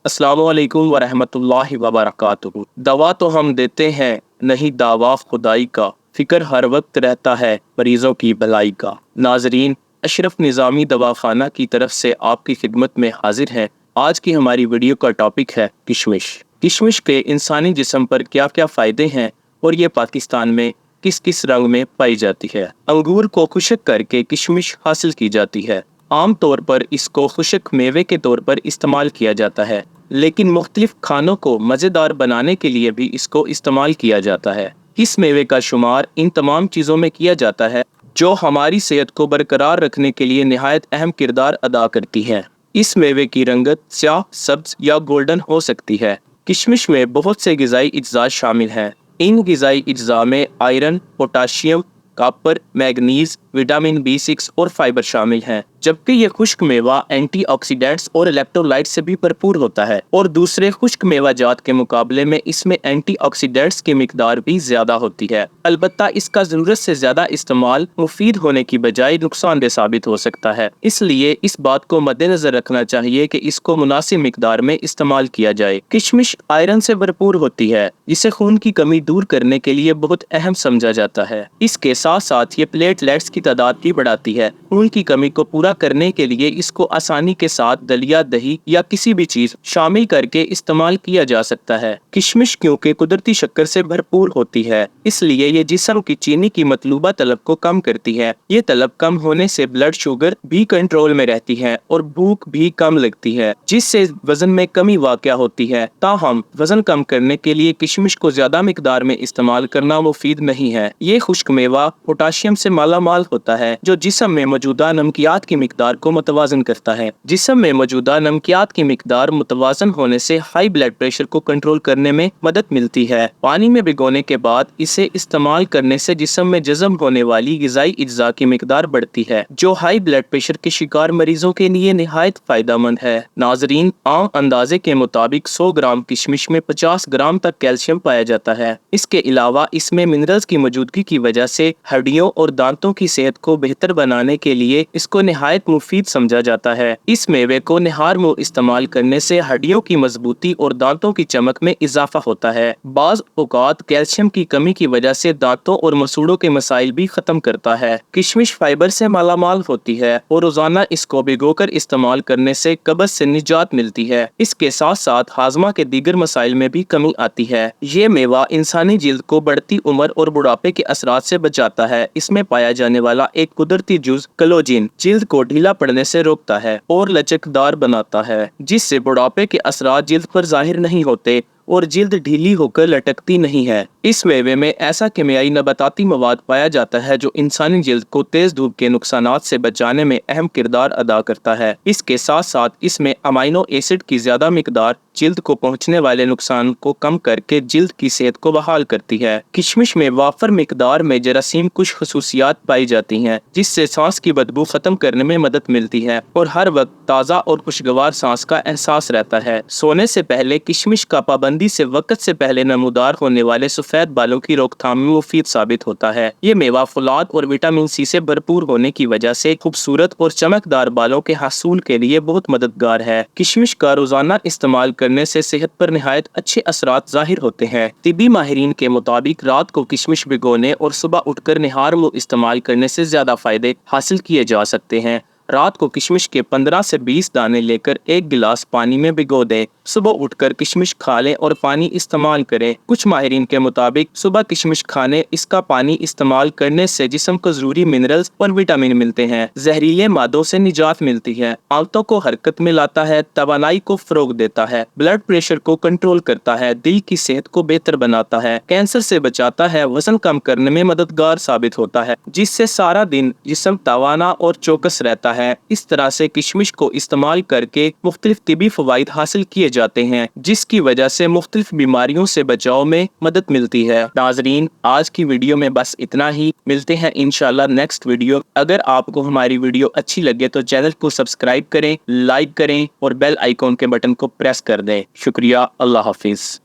السلام علیکم ورحمۃ اللہ وبرکاتہ۔ دوا تو ہم دیتے ہیں، نہیں دعویٰ خدائی کا، فکر ہر وقت رہتا ہے مریضوں کی بھلائی کا۔ ناظرین، اشرف نظامی دواخانہ کی طرف سے آپ کی خدمت میں حاضر ہیں۔ آج کی ہماری ویڈیو کا ٹاپک ہے کشمش۔ کشمش کے انسانی جسم پر کیا کیا فائدے ہیں اور یہ پاکستان میں کس کس رنگ میں پائی جاتی ہے۔ انگور کو خشک کر کے کشمش حاصل کی جاتی ہے۔ عام طور پر اس کو خشک میوے کے طور پر استعمال کیا جاتا ہے، لیکن مختلف کھانوں کو مزیدار بنانے کے لیے بھی اس کو استعمال کیا جاتا ہے۔ اس میوے کا شمار ان تمام چیزوں میں کیا جاتا ہے جو ہماری صحت کو برقرار رکھنے کے لیے نہایت اہم کردار ادا کرتی ہیں۔ اس میوے کی رنگت سیاہ، سبز یا گولڈن ہو سکتی ہے۔ کشمش میں بہت سے غذائی اجزاء شامل ہیں۔ ان غذائی اجزاء میں iron, potassium, copper, manganese, vitamin B6 اور فائبر شامل ہیں، جبکہ یہ خشک میوہ اینٹی آکسیڈینٹس اور الیکٹرولائٹ سے بھی بھرپور ہوتا ہے اور دوسرے خشک میوہ جات کے مقابلے میں اس میں اینٹی آکسیڈینٹس کی مقدار بھی زیادہ ہوتی ہے۔ البتہ اس کا ضرورت سے زیادہ استعمال مفید ہونے کی بجائے نقصان دہ ثابت ہو سکتا ہے، اس لیے اس بات کو مد نظر رکھنا چاہیے کہ اس کو مناسب مقدار میں استعمال کیا جائے۔ کشمش آئرن سے بھرپور ہوتی ہے، جسے خون کی کمی دور کرنے کے لیے بہت اہم سمجھا جاتا ہے۔ اس کے ساتھ ساتھ یہ پلیٹلیٹس کی تعداد بھی بڑھاتی ہے۔ خون کی کمی کو پورا کرنے کے لیے اس کو آسانی کے ساتھ دلیا، دہی یا کسی بھی چیز شامل کر کے استعمال کیا جا سکتا ہے۔ کشمش کیونکہ قدرتی شکر سے بھرپور ہوتی ہے، اس لیے یہ جسم کی چینی کی مطلوبہ طلب کو کم کرتی ہے۔ یہ طلب کم ہونے سے بلڈ شوگر بھی کنٹرول میں رہتی ہے اور بھوک بھی کم لگتی ہے، جس سے وزن میں کمی واقع ہوتی ہے۔ تاہم وزن کم کرنے کے لیے کشمش کو زیادہ مقدار میں استعمال کرنا مفید نہیں ہے۔ یہ خشک میوہ پوٹاشیم سے مالا مال ہوتا ہے، جو جسم میں موجودہ نمکیات کی مقدار کو متوازن کرتا ہے۔ جسم میں موجودہ نمکیات کی مقدار متوازن ہونے سے ہائی بلڈ پریشر کو کنٹرول کرنے میں مدد ملتی ہے۔ پانی میں بھگونے کے بعد اسے استعمال کرنے سے جسم میں جذب ہونے والی غذائی اجزاء کی مقدار بڑھتی ہے، جو ہائی بلڈ پریشر کے شکار مریضوں کے لیے نہایت فائدہ مند ہے۔ ناظرین، عام اندازے کے مطابق 100 گرام کشمش میں 50 گرام تک کیلشیم پایا جاتا ہے۔ اس کے علاوہ اس میں منرلز کی موجودگی کی وجہ سے ہڈیوں اور دانتوں کی صحت کو بہتر بنانے کے لیے اس کو نہایت مفید سمجھا جاتا ہے۔ اس میوے کو نہار منہ استعمال کرنے سے ہڈیوں کی مضبوطی اور دانتوں کی چمک میں اضافہ ہوتا ہے۔ بعض اوقات کیلشیم کی کمی کی وجہ سے دانتوں اور مسوڑوں کے مسائل بھی ختم کرتا ہے۔ کشمش فائبر سے مالا مال ہوتی ہے اور روزانہ اس کو بھگو کر استعمال کرنے سے قبض سے نجات ملتی ہے۔ اس کے ساتھ ساتھ ہاضمہ کے دیگر مسائل میں بھی کمی آتی ہے۔ یہ میوہ انسانی جلد کو بڑھتی عمر اور بڑھاپے کے اثرات سے بچاتا ہے۔ اس میں پایا جانے والا ایک قدرتی جز کلوجین جلد کو ڈھیلا پڑنے سے روکتا ہے اور لچکدار بناتا ہے، جس سے بڑھاپے کے اثرات جلد پر ظاہر نہیں ہوتے اور جلد ڈھیلی ہو کر لٹکتی نہیں ہے۔ اس میوے میں ایسا کیمیائی نباتاتی مواد پایا جاتا ہے جو انسانی جلد کو تیز دھوپ کے نقصانات سے بچانے میں اہم کردار ادا کرتا ہے۔ اس کے ساتھ ساتھ اس میں امائنو ایسڈ کی زیادہ مقدار جلد کو پہنچنے والے نقصان کو کم کر کے جلد کی صحت کو بحال کرتی ہے۔ کشمش میں وافر مقدار میں جراثیم کش خصوصیات پائی جاتی ہیں، جس سے سانس کی بدبو ختم کرنے میں مدد ملتی ہے اور ہر وقت تازہ اور خوشگوار سانس کا احساس رہتا ہے۔ سونے سے پہلے کشمش کا پابندی سے وقت سے پہلے نمودار ہونے والے سفید بالوں کی روک تھام میں مفید ثابت ہوتا ہے۔ یہ میوہ فولاد اور وٹامن C سے بھرپور ہونے کی وجہ سے خوبصورت اور چمکدار بالوں کے حصول کے لیے بہت مددگار ہے۔ کشمش کا روزانہ استعمال کرنے سے صحت پر نہایت اچھے اثرات ظاہر ہوتے ہیں۔ طبی ماہرین کے مطابق رات کو کشمش بھگونے اور صبح اٹھ کر نہار منہ استعمال کرنے سے زیادہ فائدے حاصل کیے جا سکتے ہیں۔ رات کو کشمش کے 15 سے 20 دانے لے کر ایک گلاس پانی میں بھگو دیں۔ صبح اٹھ کر کشمش کھا لیں اور پانی استعمال کریں۔ کچھ ماہرین کے مطابق صبح کشمش کھانے اس کا پانی استعمال کرنے سے جسم کو ضروری منرلز اور وٹامن ملتے ہیں، زہریلے مادوں سے نجات ملتی ہے، آنتوں کو حرکت میں لاتا ہے، توانائی کو فروغ دیتا ہے، بلڈ پریشر کو کنٹرول کرتا ہے، دل کی صحت کو بہتر بناتا ہے، کینسر سے بچاتا ہے، وزن کم کرنے میں مددگار ثابت ہوتا ہے، جس سے سارا دن جسم توانا اور چوکس رہتا ہے۔ اس طرح سے کشمش کو استعمال کر کے مختلف طبی فوائد حاصل کیے جاتے ہیں، جس کی وجہ سے مختلف بیماریوں سے بچاؤ میں مدد ملتی ہے۔ ناظرین، آج کی ویڈیو میں بس اتنا ہی، ملتے ہیں انشاءاللہ نیکسٹ ویڈیو۔ اگر آپ کو ہماری ویڈیو اچھی لگے تو چینل کو سبسکرائب کریں، لائک کریں اور بیل آئیکن کے بٹن کو پریس کر دیں۔ شکریہ، اللہ حافظ۔